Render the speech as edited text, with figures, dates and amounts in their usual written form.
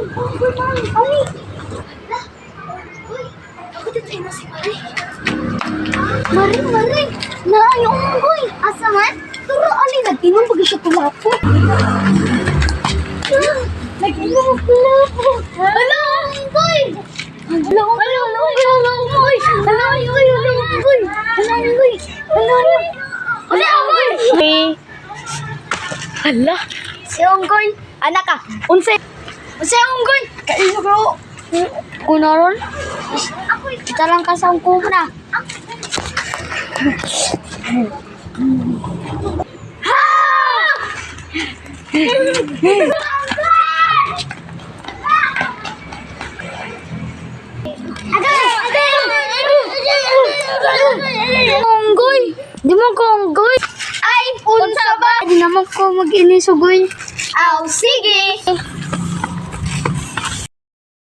Ay! Uy! Ako dito na si Mari. Mari! Naayo mo, boy! Asa man? Turo, alin, nagtinom pag siya tulapo. Nagtinom pala po. Hala, boy! Hala, boy! Hala, si Onggoy. Anak ka, unsa Onggoy? Kaino bro! Kunoron? Kita lang ka sa kumna. Onggoy! Di mo ko Onggoy. Ay, punsa ba? Di naman ko mag-ilisugoy. Aw, sige!